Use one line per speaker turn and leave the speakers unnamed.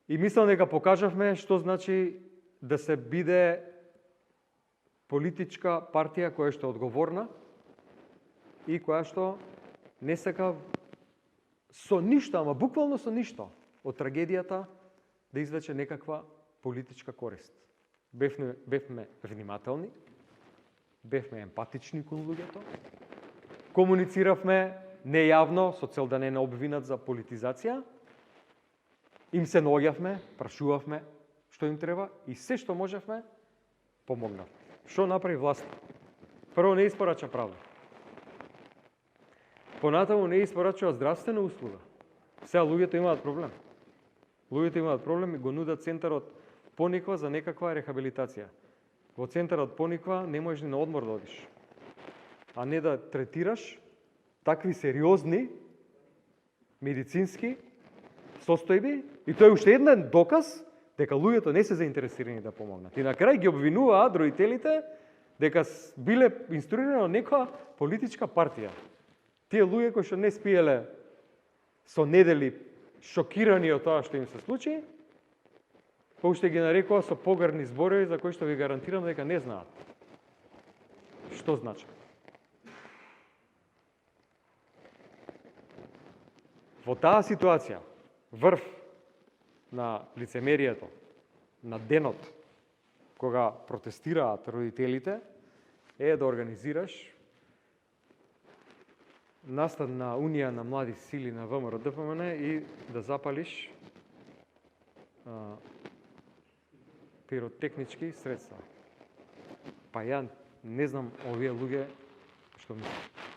И мислам дека покажавме што значи да се биде политичка партија која што е одговорна и која што не сака со ништо, ама буквално со ништо од трагедијата да извлече некаква политичка корист. Бевме внимателни, бевме емпатични кон луѓето, комунициравме нејавно со цел да не обвинат за политизација, им се наоѓавме, прашувавме што им треба и се што можевме помогнавме. Што направи власт? Прво не испорача правда. Понатаму не испорачува здравствена услуга. Сега луѓето имаат проблем. Луѓето имаат проблем и го нудат центарот Пониква за некаква рехабилитација. Во центарот Пониква не можеш ни на одмор да одиш, а не да третираш такви сериозни медицински состојби и тоа е уште еден доказ дека луѓето не се заинтересирани да помогнат. И на крај ги обвинуваат родителите дека биле инструирани од некоја политичка партија. Тие луѓе кои што не спиеле со недели шокирани од тоа што им се случи, уште ги нарекува со погрни зборови за кои што ви гарантирам дека не знаат што значи. Во таа ситуација, врв на лицемерието, на денот кога протестираат родителите, е да организираш настан на Унија на млади сили на ВМРО-ДПМН и да запалиш пиротехнички средства. Па ја не знам овие луѓе што мислат.